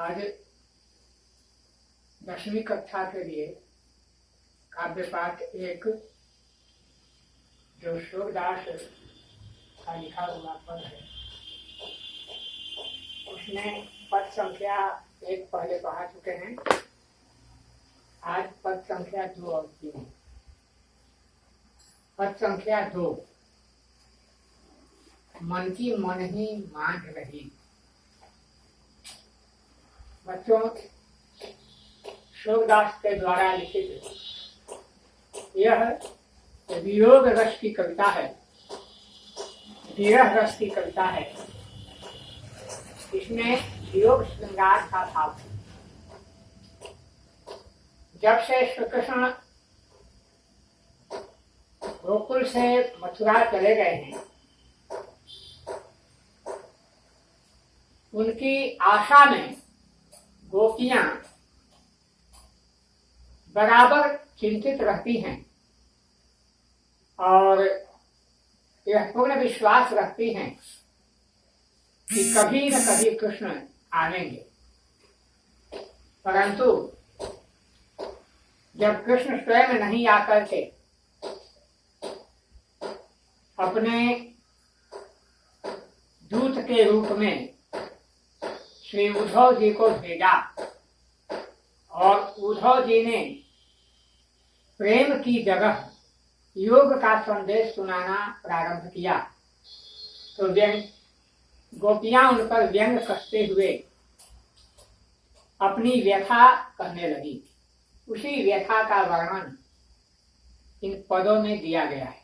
आज 10वीं कक्षा के लिए काव्य पाठ एक जो सूरदास का लिखा हुआ पद है, उसमें पद संख्या 1 पहले पढ़ा चुके हैं। आज पद संख्या 2 और 3। पद संख्या 2, मन की मन ही मांझ रही। बच्चों, सूरदास के द्वारा लिखित यह वियोग रस की कविता है, विरह रस की कविता है। इसमें वियोग श्रृंगार का भाव है। जब से श्री कृष्ण गोकुल से मथुरा चले गए हैं, उनकी आशा में गोपियां बराबर चिंतित रहती हैं और यह पूर्ण विश्वास रखती हैं कि कभी न कभी कृष्ण आएंगे। परंतु जब कृष्ण स्वयं नहीं आकर के अपने दूत के रूप में श्री उद्धव जी को भेजा और उद्धव जी ने प्रेम की जगह योग का संदेश सुनाना प्रारंभ किया, तो गोपियां उन पर व्यंग कसते हुए अपनी व्यथा कहने लगी। उसी व्यथा का वर्णन इन पदों में दिया गया है।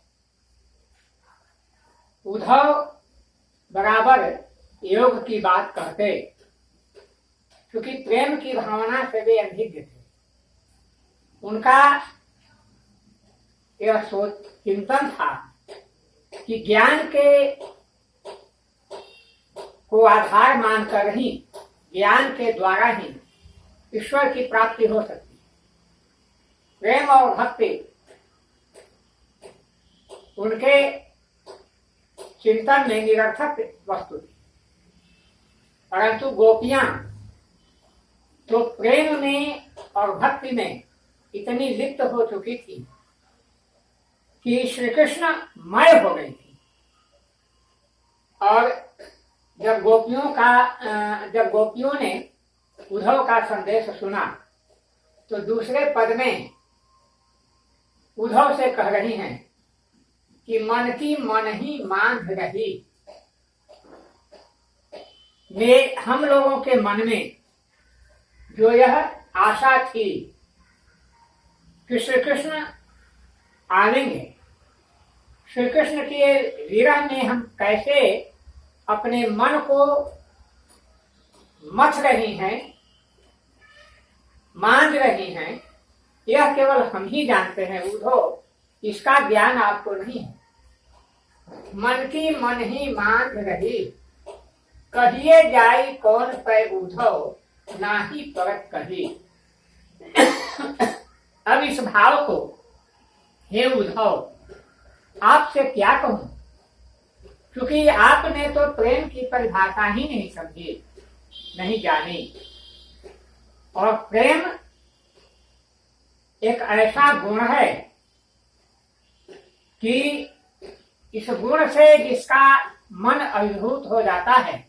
उद्धव बराबर योग की बात कहते, क्योंकि प्रेम की भावना से वे अनभिज्ञ थे। उनका यह सोच चिंतन था कि ज्ञान के को आधार मानकर ही, ज्ञान के द्वारा ही ईश्वर की प्राप्ति हो सकती है। प्रेम और भक्ति उनके चिंतन में निरर्थक वस्तु थी। परंतु गोपियां तो प्रेम में और भक्ति में इतनी लिप्त हो चुकी थी कि श्री कृष्ण मय हो गई थी। और जब गोपियों ने उद्धव का संदेश सुना, तो दूसरे पद में उद्धव से कह रही हैं कि मन की मन ही मांझ रही। हम लोगों के मन में जो यह आशा थी कि श्री कृष्ण आएंगे, श्री कृष्ण के विरह में हम कैसे अपने मन को मथ रही हैं, मांझ रही हैं, यह केवल हम ही जानते हैं उद्धव, इसका ज्ञान आपको नहीं है। मन की मन ही मांझ रही, कहिए जाई कौन पै उद्धव, नाही परत कही। अब इस भाव को, हे उद्धव, आपसे क्या कहूं, क्योंकि आपने तो प्रेम की परिभाषा ही नहीं समझी, नहीं जानी। और प्रेम एक ऐसा गुण है कि इस गुण से जिसका मन अभिभूत हो जाता है,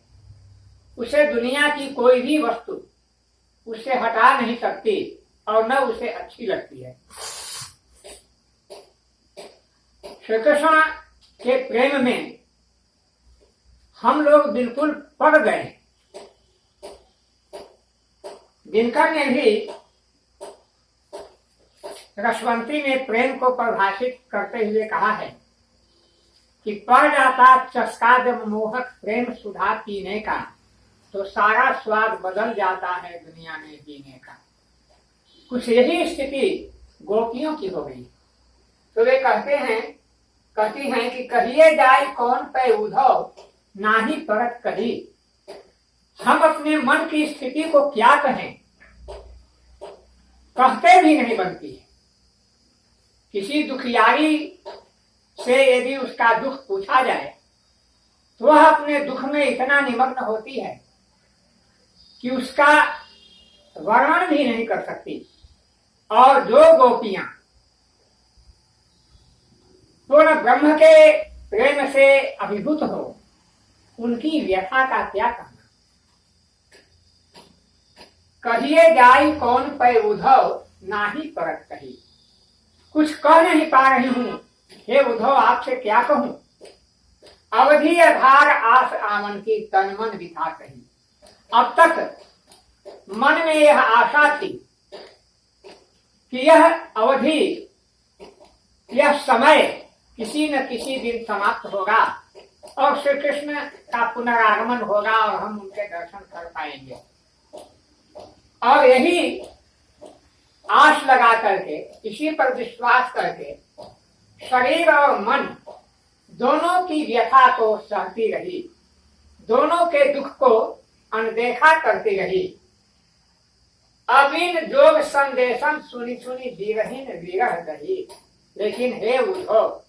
उसे दुनिया की कोई भी वस्तु उससे हटा नहीं सकती और न उसे अच्छी लगती है। श्री कृष्ण के प्रेम में हम लोग बिल्कुल पड़ गए। दिनकर ने भी रसवंती में प्रेम को परिभाषित करते हुए कहा है कि पड़ जाता चस्का जब मोहक प्रेम सुधा पीने का, तो सारा स्वाद बदल जाता है दुनिया में जीने का। कुछ यही स्थिति गोपियों की हो गई। तो वे कहती हैं कि कहिए जाए कौन पे उद्धव, नाही परत कही। हम अपने मन की स्थिति को क्या कहें, कहते भी नहीं बनती है। किसी दुखियारी से यदि उसका दुख पूछा जाए, तो वह अपने दुख में इतना निमग्न होती है कि उसका वर्णन भी नहीं कर सकती। और जो गोपियां पूर्ण ब्रह्म के प्रेम से अभिभूत हो, उनकी व्यथा का क्या कहना। कहिए जाई कौन पै उद्धव नाही परत कही। कुछ कह नहीं पा रही हूं, हे उद्धव आपसे क्या कहूं। अवधि आधार आस आमन की तन मन बिता कही। अब तक मन में यह आशा थी कि यह अवधि, यह समय किसी न किसी दिन समाप्त होगा और श्री कृष्ण का पुनरागमन होगा और हम उनके दर्शन कर पाएंगे। और यही आश लगा करके, इसी पर विश्वास करके शरीर और मन दोनों की व्यथा को सहती रही, दोनों के दुख को अनदेखा करती रही। अब इन जोग संदेशन सुनी सुनी विरहीन विरह रही। लेकिन हे उद्धव,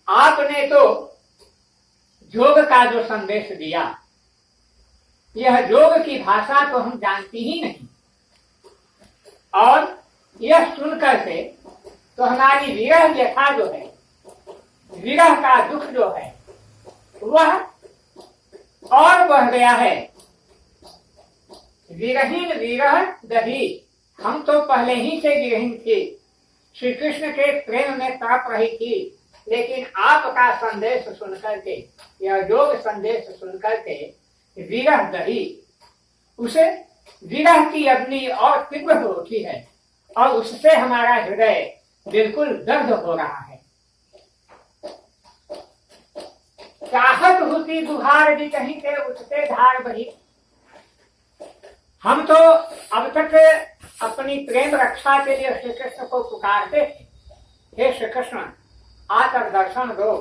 आपने तो जोग का जो संदेश दिया, यह जोग की भाषा तो हम जानती ही नहीं, और यह सुनकर के तो हमारी विरह व्यथा जो है, विरह का दुख जो है, वह और बढ़ गया है। विरहीन विरह दही, हम तो पहले ही से विरहीन थे, श्री कृष्ण के प्रेम में तड़प रही थी। लेकिन आपका संदेश सुनकर के, यह जोग संदेश सुनकर के विरह दही, उसे विरह की अग्नि और तीव्र हो उठी है और उससे हमारा हृदय बिल्कुल दर्द हो रहा है। चाहत होती गुहार भी कहीं के उठते धार बही। हम तो अब तक अपनी प्रेम रक्षा के लिए श्री कृष्ण को पुकारते थे, हे श्री कृष्ण आकर दर्शन दो,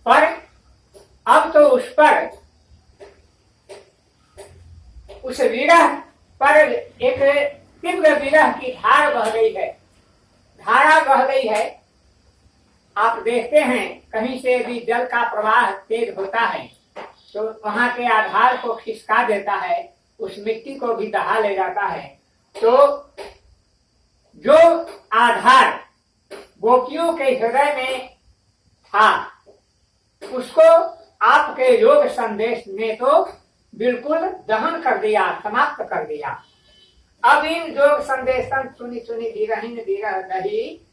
पर अब तो उस विरह पर एक तीव्र विरह की धार बह गई है, धारा बह गई है। आप देखते हैं कहीं से भी जल का प्रवाह तेज होता है तो वहां के आधार को खिसका देता है, उस मिट्टी को भी दहा ले जाता है। तो जो आधार गोपियों के हृदय में था, उसको आपके योग संदेश ने तो बिल्कुल दहन कर दिया, समाप्त कर दिया। अब इन योग संदेशन सुनी सुनी विरहीन विरह दही,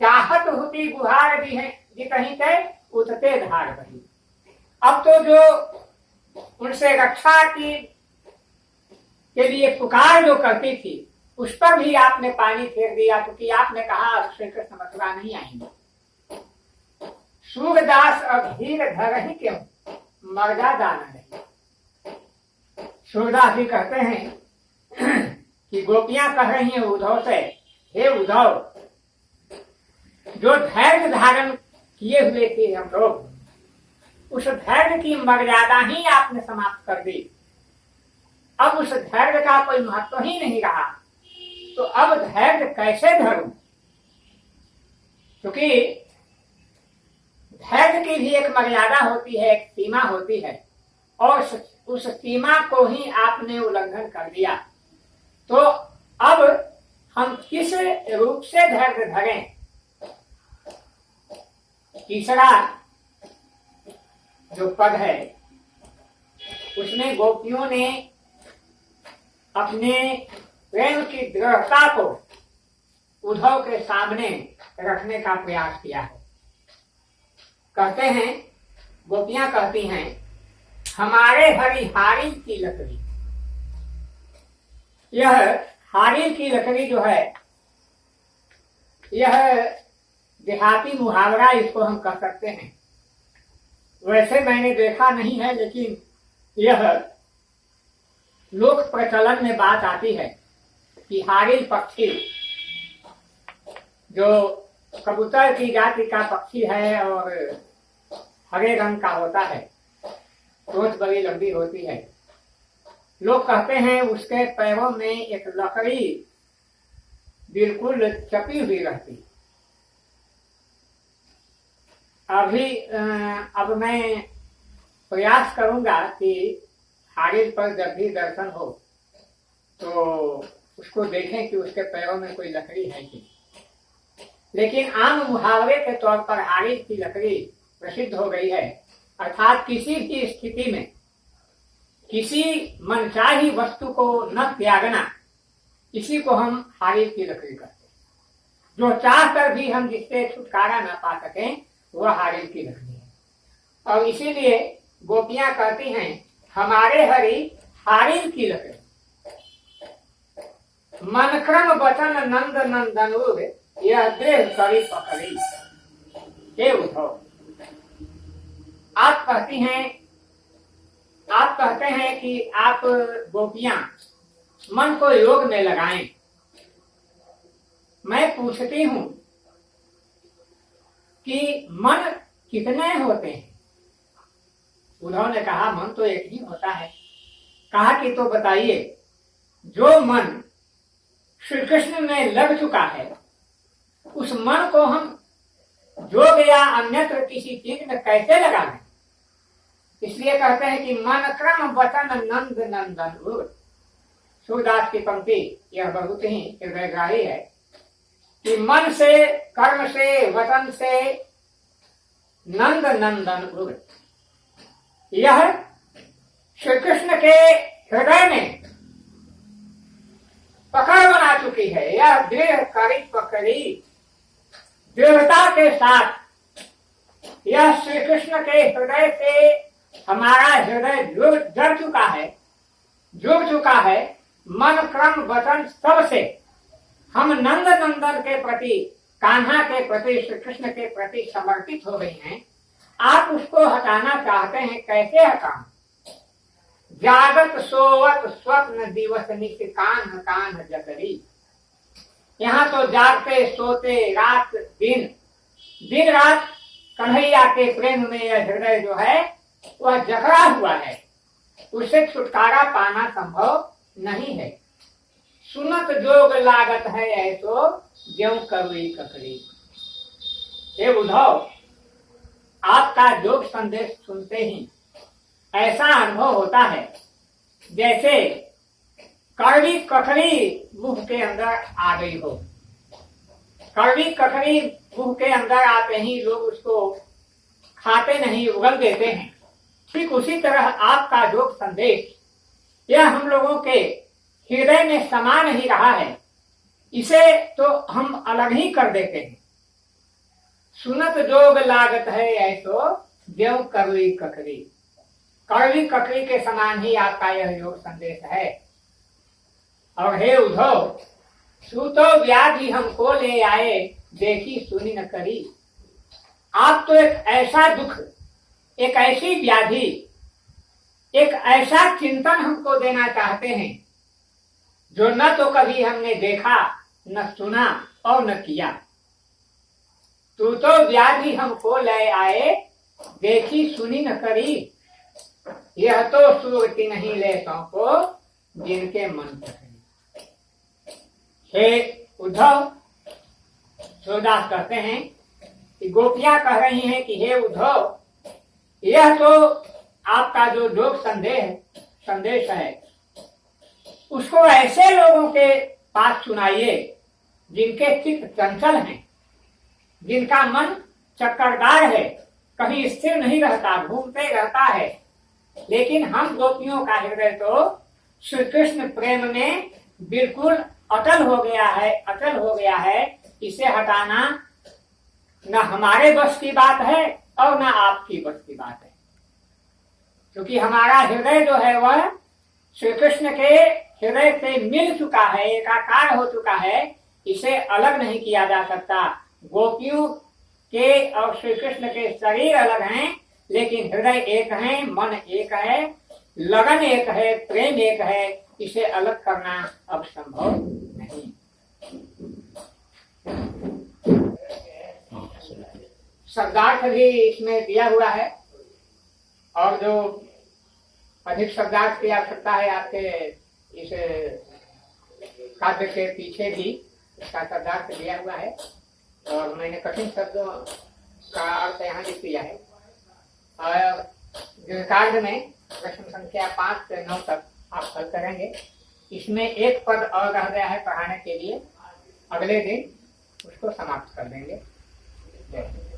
चाहत होती गुहार भी है जी कहीं के उठते धार बही। अब तो जो उनसे रक्षा की के लिए पुकार जो करती थी, उस पर भी आपने पानी फेर दिया, क्योंकि आपने कहा श्री कृष्ण मथुरा नहीं आएंगे। सूरदास अब हीर धर ही क्यों मर्दा दाना नहीं। सूरदास जी कहते हैं कि गोपियां कह रही हैं उद्धव से, हे उद्धव, जो धैर्य धारण किए हुए थे हम लोग, उस धैर्य की मर्यादा ही आपने समाप्त कर दी। अब उस धैर्य का कोई महत्व ही नहीं रहा, तो अब धैर्य कैसे धरूं। क्योंकि धैर्य की भी एक मर्यादा होती है, एक सीमा होती है, और उस सीमा को ही आपने उल्लंघन कर दिया। तो अब हम किस रूप से धैर्य धरें। तीसरा जो पद है उसमें गोपियों ने अपने प्रेम की दृढ़ता को उद्धव के सामने रखने का प्रयास किया है। कहते हैं, गोपियां कहती हैं, हमारे हरिहारी की लकड़ी। यह हारी की लकड़ी जो है, यह देहाती मुहावरा इसको हम कह सकते हैं। वैसे मैंने देखा नहीं है, लेकिन यह लोक प्रचलन में बात आती है कि हारिल पक्षी, जो कबूतर की जाति का पक्षी है और हरे रंग का होता है, चोंच बड़ी लंबी होती है, लोग कहते हैं उसके पैरों में एक लकड़ी बिल्कुल चपी हुई रहती। अब मैं प्रयास करूंगा कि हारिज पर जब भी दर्शन हो तो उसको देखें कि उसके पैरों में कोई लकड़ी है कि, लेकिन आम मुहावरे के तौर पर हारिज की लकड़ी प्रसिद्ध हो गई है। अर्थात किसी भी स्थिति में किसी मनचाही वस्तु को न त्यागना, इसी को हम हारिज की लकड़ी कहते हैं। जो चाह कर भी हम जिससे छुटकारा न पा सकें वह हारिज की लकड़ी है। और इसीलिए गोपियां कहती हैं हमारे हरि हारिज की लकड़ी। मन क्रम वचन नंद नंदनुर यह देह करी पकड़ी। हे उद्धव, आप कहते हैं कि आप गोपियां मन को योग में लगाएं। मैं पूछती हूं कि मन कितने होते हैं? उद्धव ने कहा मन तो एक ही होता है। कहा कि तो बताइए, जो मन श्री कृष्ण में लग चुका है उस मन को हम योग या अन्यत्र किसी चीज में कैसे लगा लें? इसलिए कहते हैं कि मन क्रम वचन नंद नंदन। सूरदास की पंक्ति यह बहुत ही हृदयग्राही है कि मन से, कर्म से, वचन से नंद नंदन। यह श्री कृष्ण के हृदय में पकड़ बना चुकी है। यह दृढ़ करी पकड़ी, दृढ़ता के साथ यह श्री कृष्ण के हृदय से हमारा हृदय जुड़ चुका है। मन क्रम वचन सबसे हम नंद नंदन के प्रति, कान्हा के प्रति, श्री कृष्ण के प्रति समर्पित हो गई हैं। आप उसको हटाना चाहते हैं, कैसे हटाएं? जागत सोवत स्वप्न दिवस नित कान्ह कान्ह जकरी। यहाँ तो जागते सोते रात दिन रात कन्हैया के प्रेम में यह हृदय जो है वह जकड़ा हुआ है। उससे छुटकारा पाना संभव नहीं है। सुनत जोग लागत है ऐसो ज्यों करुई ककड़ी। हे उद्धव, आपका जोग संदेश सुनते ही ऐसा अनुभव होता है जैसे कड़वी ककड़ी मुंह के अंदर आ गई हो। कड़वी ककड़ी मुंह के अंदर आते ही लोग उसको खाते नहीं, उगल देते हैं। ठीक उसी तरह आपका जोग संदेश यह हम लोगों के हृदय में समा नहीं रहा है। इसे तो हम अलग ही कर देते हैं। सुनत जोग लागत है ऐसो ज्यों कड़वी ककड़ी। कड़वी ककड़ी के समान ही आपका यह योग संदेश है। और हे उद्धव, सूतो व्याधि हमको ले आए देखी सुनी न करी। आप तो एक ऐसा दुख, एक ऐसी व्याधि, एक ऐसा चिंतन हमको देना चाहते हैं जो न तो कभी हमने देखा, न सुना और न किया। तू तो व्याधि हमको ले आए देखी सुनी न करी। यह तो सुरति नहीं ले सौंपो जिनके मन पकड़ी। हे उद्धव, सूरदास कहते हैं कि गोपियां कह रही हैं कि हे उद्धव, यह तो आपका जो योग संदेश है उसको ऐसे लोगों के पास सुनाइए जिनके चित्त चंचल हैं, जिनका मन चक्करदार है, कहीं स्थिर नहीं रहता, घूमते रहता है। लेकिन हम गोपियों का हृदय तो श्री कृष्ण प्रेम में बिल्कुल अटल हो गया है। इसे हटाना न हमारे बस की बात है और न आपकी बस की बात है, क्योंकि हमारा हृदय जो है वह श्री कृष्ण के हृदय से मिल चुका है, एकाकार हो चुका है। इसे अलग नहीं किया जा सकता। गोपियों के और श्री कृष्ण के शरीर अलग हैं, लेकिन हृदय एक है, मन एक है, लगन एक है, प्रेम एक है। इसे अलग करना अब संभव नहीं। शब्दार्थ भी इसमें दिया हुआ है, और जो अधिक शब्दार्थ की आवश्यकता है आपके इस काव्य के पीछे भी इसका शब्दार्थ दिया हुआ है। और मैंने कठिन शब्दों का अर्थ यहाँ लिख दिया है। और काव्य में प्रश्न संख्या 5 से 9 तक आप हल करेंगे। इसमें एक पद और रह गया है पढ़ाने के लिए, अगले दिन उसको समाप्त कर देंगे। जय हिंद।